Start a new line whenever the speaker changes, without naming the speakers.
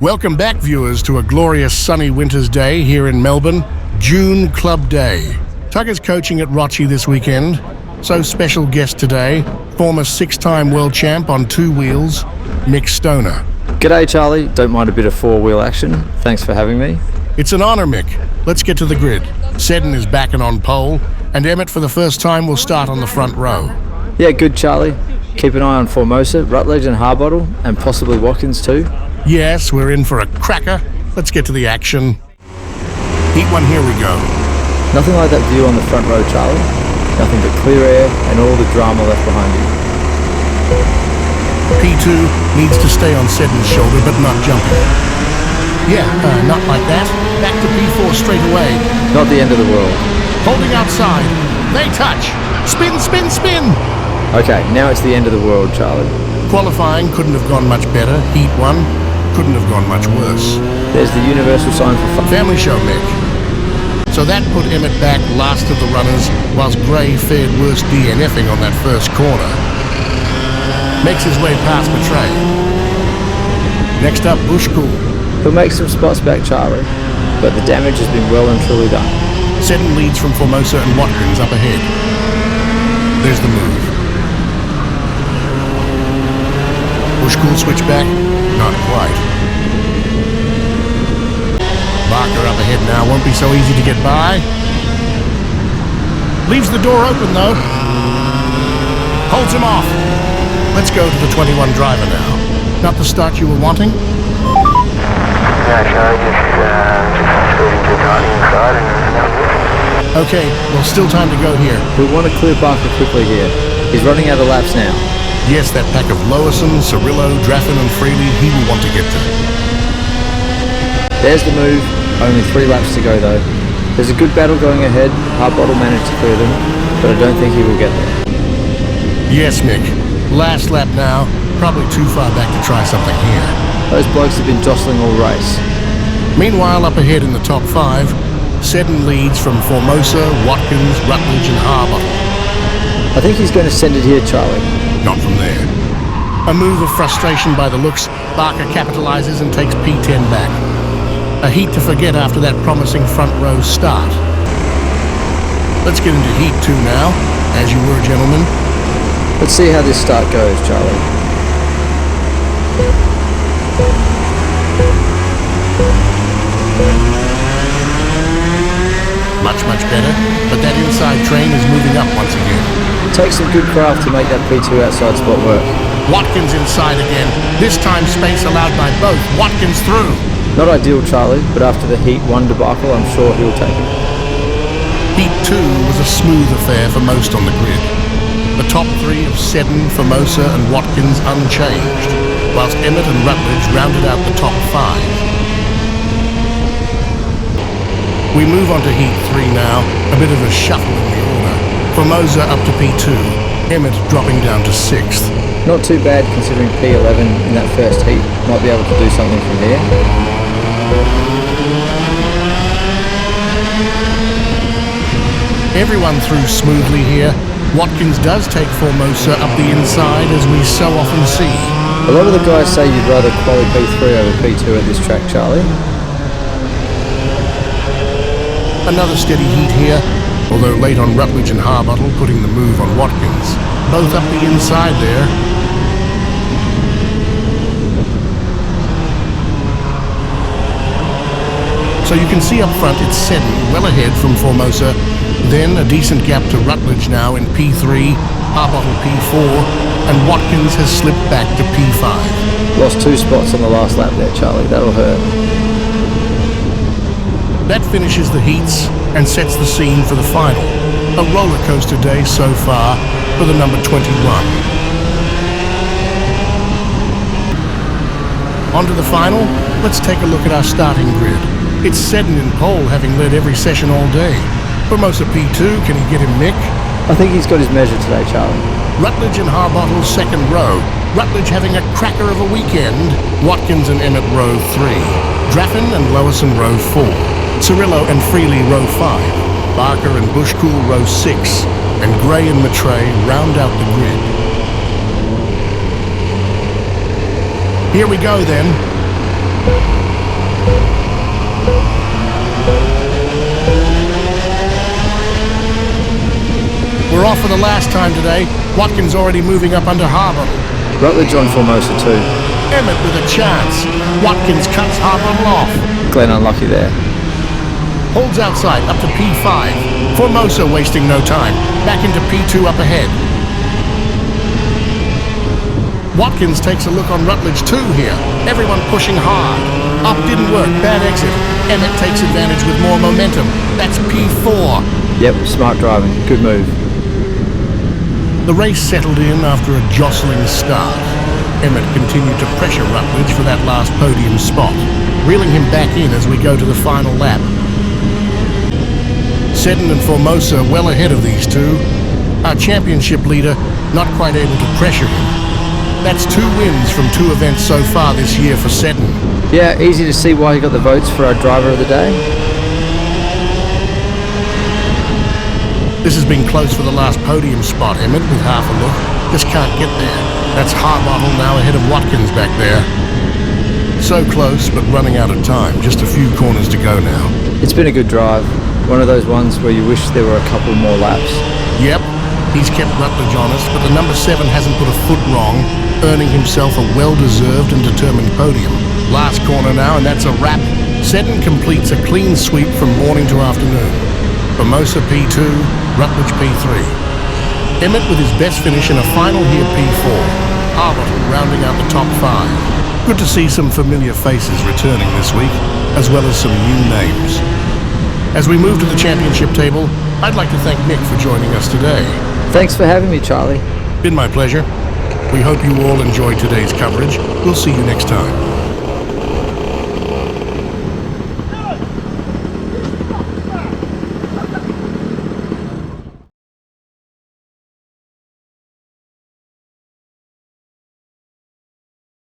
Welcome back, viewers, to a glorious sunny winter's day here in Melbourne, June Club Day. Tugger's coaching at Rochi this weekend, so special guest today, former six-time world champ on two wheels, Mick Stoner.
G'day Charlie, don't mind a bit of four-wheel action. Thanks for having me.
It's an honour, Mick. Let's get to the grid. Seddon is back and on pole, and Emmett for the first time will start on the front row.
Yeah, good Charlie. Keep an eye on Formosa, Rutledge and Harbottle, and possibly Watkins too.
Yes, we're in for a cracker. Let's get to the action. Heat one, here we go.
Nothing like that view on the front row, Charlie. Nothing but clear air and all the drama left behind you.
P2 needs to stay on Seddon's shoulder, but not jumping. Yeah, not like that. Back to P4 straight away.
Not the end of the world.
Holding outside. They touch. Spin, spin, spin.
Okay, now it's the end of the world, Charlie.
Qualifying couldn't have gone much better. Heat one couldn't have gone much worse.
There's the universal sign for fun.
Family show, Mick. So that put Emmett back last of the runners, whilst Gray fared worse DNFing on that first corner. Makes his way past Betray. Next up, Bushcool.
He'll make some spots back, Charlie, but the damage has been well and truly done.
Seddon leads from Formosa and Watkins up ahead. There's the move. Bushcool switch back? Not quite. Barker up ahead now, won't be so easy to get by. Leaves the door open though. Holds him off. Let's go to the 21 driver now. Not the start you were wanting?
Yeah, Charlie, just moving to Karting inside and that was it.
Okay, well, still time to go here.
We'll want to clear Barker quickly here. He's running out of laps now.
Yes, that pack of Lowison, Cirillo, Draffin and Freely, he will want to get to.
There's the move. Only 3 laps to go though. There's a good battle going ahead. Harbottle managed to clear them, but I don't think he will get there.
Yes, Mick. Last lap now. Probably too far back to try something here.
Those blokes have been jostling all race.
Meanwhile, up ahead in the top 5, Seddon leads from Formosa, Watkins, Rutledge and Harbottle.
I think he's going to send it here, Charlie.
Not from there. A move of frustration by the looks, Barker capitalizes and takes P10 back. A heat to forget after that promising front row start. Let's get into Heat 2 now, as you were, gentlemen.
Let's see how this start goes, Charlie.
Much better, but that inside train is moving up once again.
It takes some good craft to make that P2 outside spot work.
Watkins inside again, this time space allowed by both. Watkins through.
Not ideal, Charlie, but after the Heat 1 debacle, I'm sure he'll take it.
Heat 2 was a smooth affair for most on the grid. The top 3 of Seddon, Formosa and Watkins unchanged, whilst Emmett and Rutledge rounded out the top 5. We move on to Heat 3 now, a bit of a shuffle in the order. Formosa up to P2, Emmett dropping down to 6th.
Not too bad considering P11 in that first heat. Might be able to do something from here.
Everyone through smoothly here. Watkins does take Formosa up the inside, as we so often see.
A lot of the guys say you'd rather quali P3 over P2 at this track, Charlie.
Another steady heat here, although late on Rutledge and Harbottle, putting the move on Watkins. Both up the inside there. So you can see up front it's Seddon, well ahead from Formosa. Then a decent gap to Rutledge now in P3, Harbottle P4, and Watkins has slipped back to P5.
Lost 2 spots on the last lap there, Charlie. That'll hurt.
That finishes the heats and sets the scene for the final. A roller coaster day so far for the number 21. On to the final, let's take a look at our starting grid. It's Seddon in pole, having led every session all day. Formosa P2, can he get him, Mick?
I think he's got his measure today, Charlie.
Rutledge and Harbottle second row. Rutledge having a cracker of a weekend. Watkins and Emmett row 3. Draffin and Lowison row 4. Cirillo and Freely row 5. Barker and Bushcool row 6. And Gray and Matray round out the grid. Here we go then. We're off for the last time today. Watkins already moving up under Harbottle.
Rutledge on Formosa too.
Emmett with a chance. Watkins cuts Harbottle off.
Glenn unlucky there.
Holds outside up to P5. Formosa wasting no time. Back into P2 up ahead. Watkins takes a look on Rutledge too here. Everyone pushing hard. Up didn't work. Bad exit. Emmett takes advantage with more momentum. That's P4.
Yep, smart driving. Good move.
The race settled in after a jostling start. Emmett continued to pressure Rutledge for that last podium spot, reeling him back in as we go to the final lap. Seddon and Formosa well ahead of these two. Our championship leader not quite able to pressure him. That's 2 wins from 2 events so far this year for Seddon.
Yeah, easy to see why he got the votes for our driver of the day.
This has been close for the last podium spot, Emmett, with half a look. Just can't get there. That's Harbottle now ahead of Watkins back there. So close, but running out of time. Just a few corners to go now.
It's been a good drive. One of those ones where you wish there were a couple more laps.
Yep, he's kept Rutledge honest, but the number 7 hasn't put a foot wrong, earning himself a well-deserved and determined podium. Last corner now, and that's a wrap. Seddon completes a clean sweep from morning to afternoon. Formosa P2, Rutledge P3. Emmett with his best finish in a final here P4. Harbottle rounding out the top 5. Good to see some familiar faces returning this week, as well as some new names. As we move to the championship table, I'd like to thank Nick for joining us today.
Thanks for having me, Charlie.
Been my pleasure. We hope you all enjoyed today's coverage. We'll see you next time.